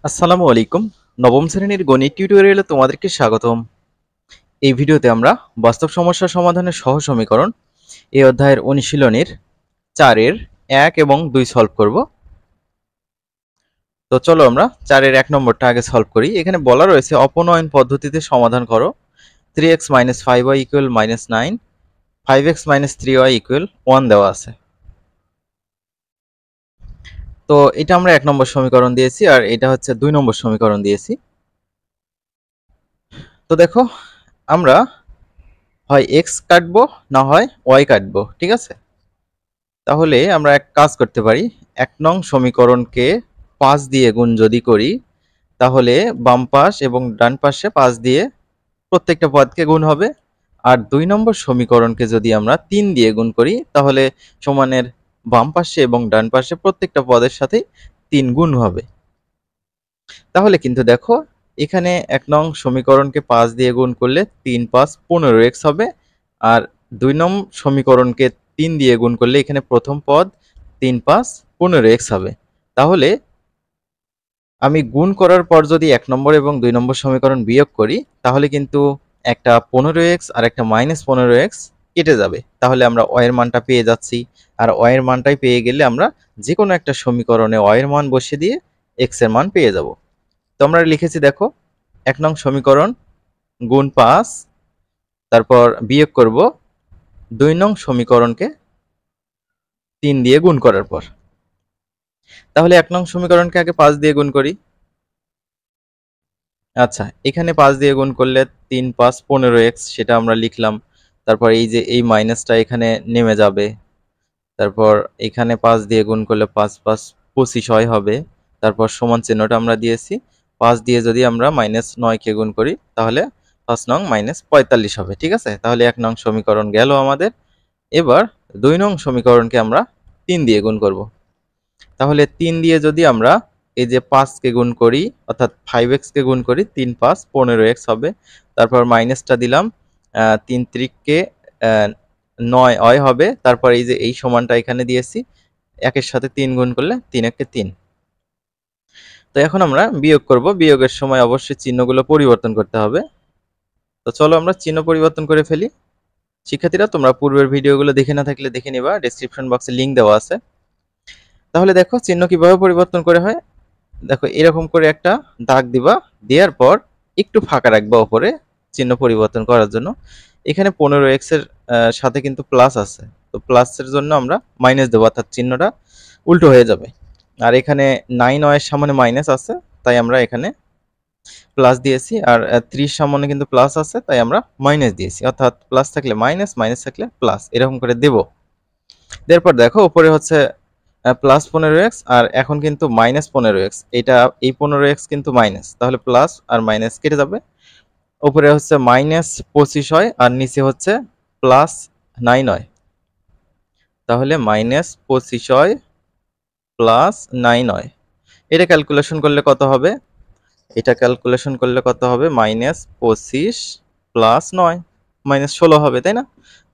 আসসালামু আলাইকুম। নবম শ্রেণীর গণিত টিউটোরিয়ালে তোমাদেরকে স্বাগতম। এই ভিডিওতে আমরা বাস্তব সমস্যা সমাধানের সহজ সমীকরণ এই অধ্যায়ের অনুশীলনীর 4-এর 1 এবং 2 সলভ করব। তো চলো আমরা 4-এর 1 নম্বরটা আগে সলভ করি। এখানে বলা রয়েছে অপনয়ন পদ্ধতিতে সমাধান করো। 3x - 5y = -9, 5x - 3y = 1 দেওয়া আছে। তো এটা আমরা 1 নম্বর সমীকরণ দিয়েছি আর এটা হচ্ছে 2 নম্বর সমীকরণ দিয়েছি। তো দেখো আমরা হয় x কাটবো না হয় y কাটবো, ঠিক আছে? তাহলে আমরা এক কাজ করতে পারি, 1 নং সমীকরণকে 5 দিয়ে গুণ যদি করি তাহলে বাম পাশ এবং ডান পাশে 5 দিয়ে প্রত্যেকটা পদকে গুণ হবে। আর 2 নম্বর সমীকরণকে যদি আমরা 3 দিয়ে গুণ করি তাহলে সমানের বাম পাশে এবং ডান পাশে প্রত্যেকটা পদের সাথে 3 গুণ হবে। তাহলে কিন্তু দেখো এখানে 1 নং সমীকরণকে 5 দিয়ে গুণ করলে 3 × 5 = 15x হবে। আর 2 নং সমীকরণকে 3 দিয়ে গুণ করলে এখানে প্রথম পদ 3 × 5 = 15x হবে। তাহলে আমি গুণ করার পর যদি 1 নম্বর এবং 2 নম্বর সমীকরণ বিয়োগ করি তাহলে কিন্তু একটা 15x আর একটা -15x কেটে যাবে। তাহলে আমরা y এর মানটা পেয়ে যাচ্ছি। আর y এর মানটাই পেয়ে গেলে আমরা যে কোনো একটা সমীকরণে y এর মান বসিয়ে দিয়ে x এর মান পেয়ে যাব। তো আমরা লিখেছি দেখো 1 নং সমীকরণ গুণ 5, তারপর বিয়োগ করব 2 নং সমীকরণকে 3 দিয়ে গুণ করার পর। তাহলে 1 নং সমীকরণকে আগে 5 দিয়ে গুণ করি। আচ্ছা, এখানে 5 দিয়ে গুণ করলে 3 × 5 = 15x, সেটা আমরা লিখলাম। তারপর এই যে এই মাইনাসটা এখানে নেমে যাবে। তারপর এখানে 5 দিয়ে গুণ করলে 5 × 5 = 25 হবে। তারপর সমান চিহ্নটা আমরা দিয়েছি। 5 দিয়ে যদি আমরা -9 কে গুণ করি তাহলে 5 নং -45 হবে, ঠিক আছে? তাহলে 1 নং সমীকরণ গেল আমাদের। এবার 2 নং সমীকরণকে আমরা 3 দিয়ে গুণ করব। তাহলে 3 দিয়ে যদি আমরা এই যে 5 কে গুণ করি অর্থাৎ 5x কে গুণ করি 3 × 5 = 15x হবে। তারপর মাইনাসটা দিলাম, 3 × 3 = 9y হবে। তারপর এই যে এই সমানটা এখানে দিয়েছি, 1 এর সাথে 3 গুণ করলে 3 × 3। তো এখন আমরা বিয়োগ করব। বিয়োগের সময় অবশ্যই চিহ্নগুলো পরিবর্তন করতে হবে। তো চলো আমরা চিহ্ন পরিবর্তন করে ফেলি। শিক্ষার্থীরা তোমরা পূর্বের ভিডিওগুলো দেখে না থাকলে দেখে নিবা, ডেসক্রিপশন বক্সে লিংক দেওয়া আছে। তাহলে দেখো চিহ্ন কিভাবে পরিবর্তন করে হয়। দেখো এরকম করে একটা দাগ দিবা, দেওয়ার পর একটু ফাঁকা রাখবা উপরে চিহ্ন পরিবর্তন করার জন্য। এখানে 15x এর সাথে কিন্তু প্লাস আছে, তো প্লাসের জন্য আমরা মাইনাস দেবো, অর্থাৎ চিহ্নটা উল্টো হয়ে যাবে। আর এখানে 9y এর সামনে মাইনাস আছে, তাই আমরা এখানে প্লাস দিয়েছি। আর 30 সামনে কিন্তু প্লাস আছে, তাই আমরা মাইনাস দিয়েছি। অর্থাৎ প্লাস থাকলে মাইনাস, মাইনাস থাকলে প্লাস, এরকম করে দেব। এরপর দেখো উপরে হচ্ছে প্লাস 15x আর এখন কিন্তু মাইনাস 15x। এটা এই 15x কিন্তু মাইনাস, তাহলে প্লাস আর মাইনাস কেটে যাবে। উপরে হচ্ছে -25 হয় আর নিচে হচ্ছে +9 হয়। তাহলে -25 হয় +9 হয়। এটা ক্যালকুলেশন করলে কত হবে? এটা ক্যালকুলেশন করলে কত হবে? -25 + 9 -16 হবে, তাই না?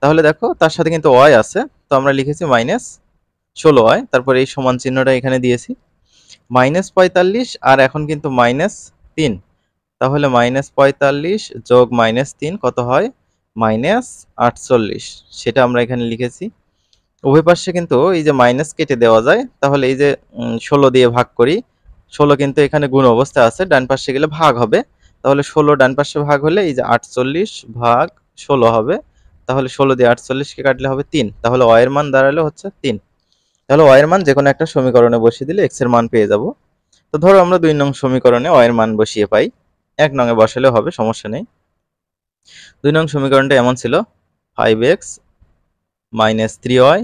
তাহলে দেখো তার সাথে কিন্তু y আছে, তো আমরা লিখেছি -16y। তারপর এই সমান চিহ্নটা এখানে দিয়েছি। -45 আর এখন কিন্তু -3, তাহলে -45 যোগ -3 কত হয়? -48, সেটা আমরা এখানে লিখেছি। উভয় পাশে কিন্তু এই যে মাইনাস কেটে দেওয়া যায়, তাহলে এই যে 16 দিয়ে ভাগ করি। 16 কিন্তু এখানে গুণ অবস্থায় আছে, ডান পাশে গেলে ভাগ হবে। তাহলে 16 ডান পাশে ভাগ হলে এই যে 48 ভাগ 16 হবে। তাহলে 16 দিয়ে 48 কে কাটলে হবে 3। তাহলে y এর মান দাঁড়ালো হচ্ছে 3। তাহলে y এর মান যে কোনো একটা সমীকরণে বসিয়ে দিলে x এর মান পেয়ে যাব। তো ধরো আমরা 2 নং সমীকরণে y এর মান বসিয়ে পাই। 1 নং এ বসালেও হবে, সমস্যা নেই। 2 নং সমীকরণটা এমন ছিল 5x - 3y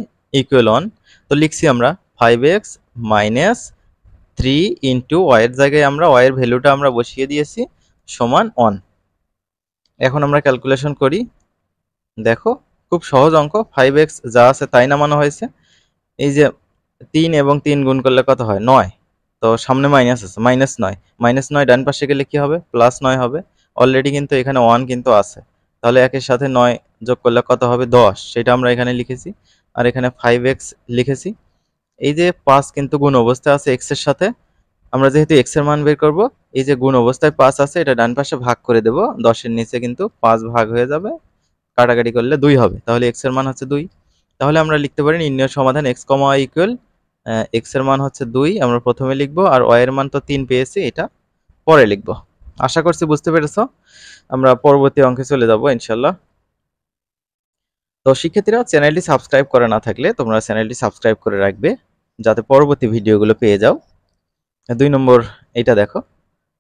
= 1। তো লিখছি আমরা 5x - 3 * y এর জায়গায় আমরা y এর ভ্যালুটা আমরা বসিয়ে দিয়েছি সমান 1। এখন আমরা ক্যালকুলেশন করি। দেখো খুব সহজ অঙ্ক, 5x যা আছে তাই নামানো হয়েছে। এই যে 3 এবং 3 গুণ করলে কত হয়? 9। তো সামনে মাইনাস আছে, -9 -9 ডান পাশে গেলে কি হবে? +9 হবে। অলরেডি কিন্তু এখানে 1 কিন্তু আছে, তাহলে 1 এর সাথে 9 যোগ করলে কত হবে? 10, সেটা আমরা এখানে লিখেছি। আর এখানে 5x লিখেছি। এই যে 5 কিন্তু গুণ অবস্থায় আছে x এর সাথে, আমরা যেহেতু x এর মান বের করব, এই যে গুণ অবস্থায় 5 আছে এটা ডান পাশে ভাগ করে দেব। 10 এর নিচে কিন্তু 5 ভাগ হয়ে যাবে, কাটাকাটি করলে 2 হবে। তাহলে x এর মান হচ্ছে 2। তাহলে আমরা লিখতে পারি নির্ণয় সমাধান x, y ইকুয়াল x এর মান হচ্ছে 2 আমরা প্রথমে লিখব, আর y এর মান তো 3 পেয়েছি, এটা পরে লিখব। আশা করছি বুঝতে পেরেছো। আমরা পরবর্তী অঙ্কে চলে যাব ইনশাআল্লাহ। তো শিক্ষার্থীরা, চ্যানেলটি সাবস্ক্রাইব করা না থাকলে তোমরা চ্যানেলটি সাবস্ক্রাইব করে রাখবে, যাতে পরবর্তী ভিডিওগুলো পেয়ে যাও। 2 নম্বর এটা দেখো।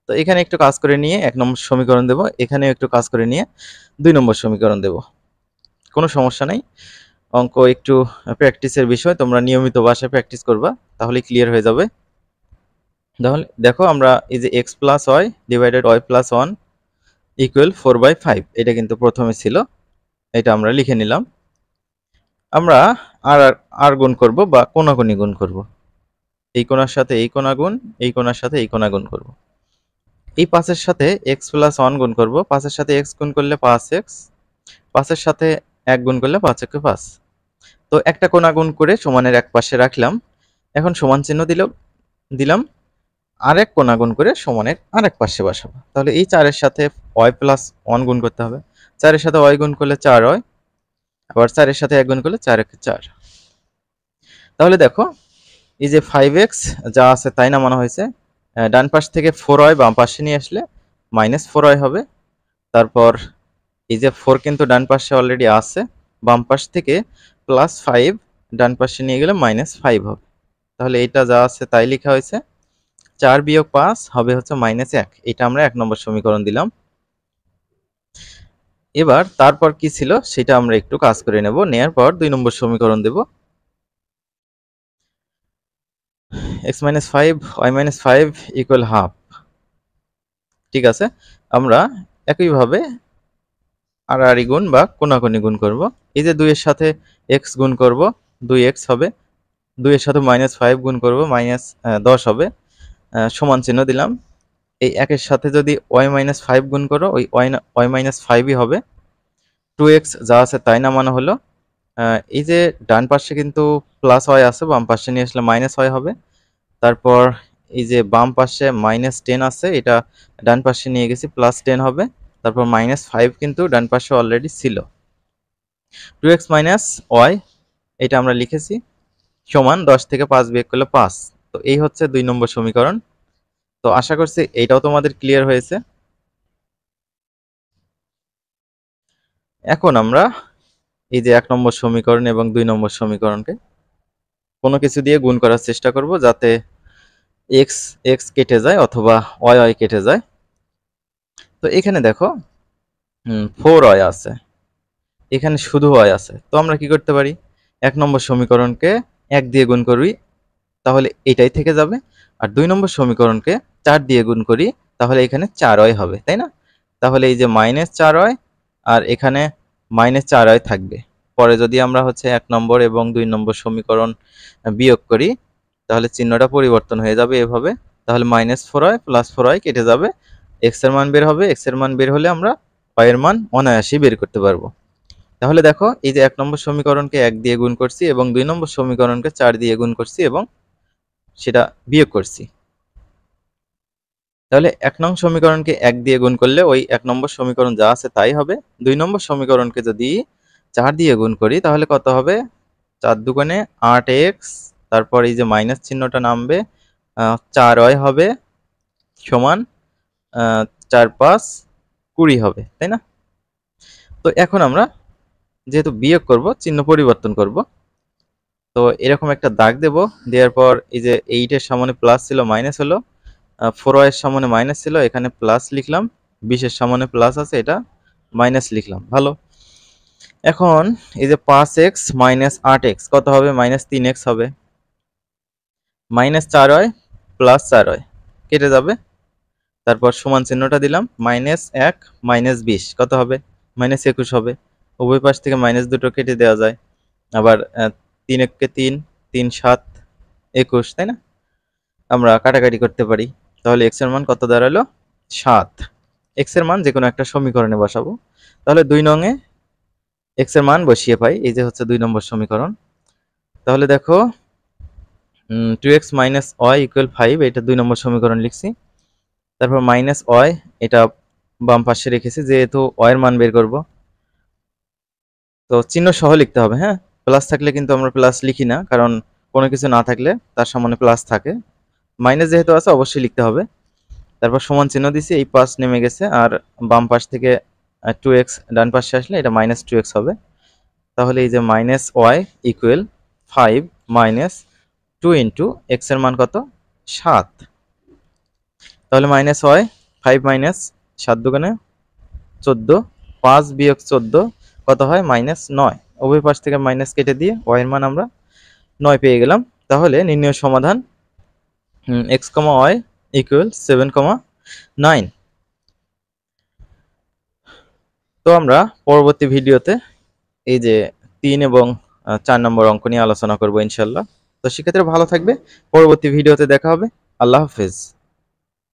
তো এখানে একটু কাজ করে নিয়ে 1 নম্বর সমীকরণ দেব, এখানেও একটু কাজ করে নিয়ে 2 নম্বর সমীকরণ দেব। কোনো সমস্যা নাই, অঙ্ক একটু প্র্যাকটিসের বিষয়, তোমরা নিয়মিত বাসায় প্র্যাকটিস করবা, তাহলে ক্লিয়ার হয়ে যাবে। তাহলে দেখো, আমরা এই যে x plus y divided y plus 1 equal 4/5, এটা কিন্তু প্রথমে ছিল, এটা আমরা লিখে নিলাম। আমরা আর আর গুণ করব বা কোনাকুনি গুণ করব। এই কোণার সাথে এই কোণা গুণ, এই কোণার সাথে এই কোণা গুণ করব। এই 5 এর সাথে x প্লাস 1 গুণ করব, 5 এর সাথে x গুণ করলে 5x, 5 এর সাথে 1 গুণ করলে 5 একে 5। তো একটা কোণা গুণ করে সমানের এক পাশে রাখলাম। এখন সমান চিহ্ন দিলাম, আরেক কোণা গুণ করে সমানের আরেক পাশে বসাবো। তাহলে এই 4 এর সাথে y প্লাস 1 গুণ করতে হবে, 4 এর সাথে y গুণ করলে 4y, আবার 4 এর সাথে 1 গুণ করলে 4 একে 4। তাহলে দেখো, এই যে 5x যা আছে তাই নামানো হয়েছে, ডান পাশ থেকে 4y বাম পাশে নিয়ে আসলে -4y হবে। তারপর এই যে 4 কিন্তু ডান পাশে অলরেডি আছে, বাম পাশ থেকে +5 ডান পাশে নিয়ে গেলে -5 হবে। তাহলে এটা যা আছে তাই লেখা হয়েছে, 4 বিয়োগ 5 হবে হচ্ছে -1। এটা আমরা 1 নম্বর সমীকরণ দিলাম। এবার তারপর কি ছিল সেটা আমরা একটু কাজ করে নেব, নেয়ার পর 2 নম্বর সমীকরণ দেব। x - 5 y - 5 equal half. ঠিক আছে, আমরা একইভাবে আড়াআড়ি গুণ বা কোনাকুনি গুণ করব। এই যে 2 এর সাথে x গুণ করব, 2x হবে। 2 এর সাথে -5 গুণ করব, -10 হবে। সমান চিহ্ন দিলাম। এই 1 এর সাথে যদি y - 5 গুণ করো, ওই y - 5ই হবে। 2x যা আছে তাই নামানো হলো। এই যে ডান পাশে কিন্তু +y আছে, বাম পাশে নিয়ে আসলে -y হবে। তারপর এই যে বাম পাশে -10 আছে, এটা ডান পাশে নিয়ে গেছি, +10 হবে। তারপর -5 কিন্তু ডান পাশে অলরেডি ছিল। 2x - y এটা আমরা লিখেছি, সমান 10 থেকে 5 বিয়োগ করলে 5। তো এই হচ্ছে 2 নম্বর সমীকরণ। তো আশা করছি এইটাও তোমাদের ক্লিয়ার হয়েছে। এখন আমরা এই যে 1 নম্বর সমীকরণ এবং 2 নম্বর সমীকরণকে কোনো কিছু দিয়ে গুণ করার চেষ্টা করব, যাতে x x কেটে যায় অথবা y y কেটে যায়। তো এখানে দেখো 4y আছে, এখানে শুধু y আছে। তো আমরা কি করতে পারি, 1 নম্বর সমীকরণকে 1 দিয়ে গুণ করি, তাহলে এটাই থেকে যাবে। আর 2 নম্বর সমীকরণকে 4 দিয়ে গুণ করি, তাহলে এখানে 4y হবে, তাই না? তাহলে এই যে -4y আর এখানে -4y থাকবে। পরে যদি আমরা হচ্ছে 1 নম্বর এবং 2 নম্বর সমীকরণ বিয়োগ করি, তাহলে চিহ্নটা পরিবর্তন হয়ে যাবে এভাবে। তাহলে -4y + 4y কেটে যাবে, x এর মান বের হবে। x এর মান বের হলে আমরা y এর মান অনায়াসেই বের করতে পারবো। তাহলে দেখো, এই যে 1 নম্বর সমীকরণকে 1 দিয়ে গুণ করছি এবং 2 নম্বর সমীকরণকে 4 দিয়ে গুণ করছি এবং সেটা বিয়োগ করছি। তাহলে 1 নং সমীকরণকে 1 দিয়ে গুণ করলে ওই 1 নম্বর সমীকরণ যা আছে তাই হবে। 2 নম্বর সমীকরণকে যদি 4 দিয়ে গুণ করি, তাহলে কত হবে? 4 দুগুণে 8x, তারপর এই যে মাইনাস চিহ্নটা নামবে, 4y হবে, সমান 4 5 20 হবে, তাই না? তো এখন আমরা যেহেতু বিয়োগ করব, চিহ্ন পরিবর্তন করব। তো এরকম একটা দাগ দেব, দেওয়ার পর এই যে 8 এর সামনে প্লাস ছিল মাইনাস হলো, 4y এর সামনে মাইনাস ছিল, এখানে প্লাস লিখলাম। 20 এর সামনে প্লাস আছে, এটা মাইনাস লিখলাম। ভালো। এখন এই যে 5x - 8x কত হবে? -3x হবে। -4y + 4y কেটে যাবে। তারপর সমান চিহ্নটা দিলাম, -1 - 20 কত হবে? -21 হবে। উভয় পাশ থেকে মাইনাস দুটো কেটে দেওয়া যায়। আবার 3 একে 3, 3 7 21, তাই না? আমরা কাটাকাটি করতে পারি। তাহলে x এর মান কত দাঁড়ালো? 7। x এর মান যে কোনো একটা সমীকরণে বসাবো। তাহলে 2 নং এ x এর মান বসিয়ে পাই, এই যে হচ্ছে 2 নম্বর সমীকরণ। তাহলে দেখো, 2x মাইনাস ওয়াই ইকুয়াল 5, এটা 2 নম্বর সমীকরণ লিখছি। তারপর মাইনাস ওয়াই, এটা বাম পাশে রেখেছি যেহেতু ওয়াই এর মান বের করব, তো চিহ্ন সহ লিখতে হবে। হ্যাঁ, প্লাস থাকলে কিন্তু আমরা প্লাস লিখি না, কারণ কোনো কিছু না থাকলে তার সামনে প্লাস থাকে। মাইনাস যেহেতু আছে অবশ্যই লিখতে হবে। তারপর সমান চিহ্ন দিছি, এই পাশ নেমে গেছে, আর বাম পাশ থেকে 2x ডান পাশে আসলে এটা মাইনাস 2x হবে। তাহলে এই যে minus y equal 5 minus 2 into x এর মান কত, 7। তাহলে মাইনাস ওয়াই 5 মাইনাস 7 দুগুণে 14, 5 বিয়োগ 14 কত হয়, মাইনাস 9। উভয় পাশ থেকে মাইনাস কেটে দিয়ে ওয়াই এর মান আমরা 9 পেয়ে গেলাম। তাহলে নির্ণয় সমাধান এক্স কমা ওয়াই ইকুয়াল 7,9। তো আমরা পরবর্তী ভিডিওতে এই যে 3 এবং 4 নম্বর অঙ্ক নিয়ে আলোচনা করব ইনশাল্লাহ। তো সেক্ষেত্রে ভালো থাকবে, পরবর্তী ভিডিওতে দেখা হবে। আল্লাহ হাফেজ।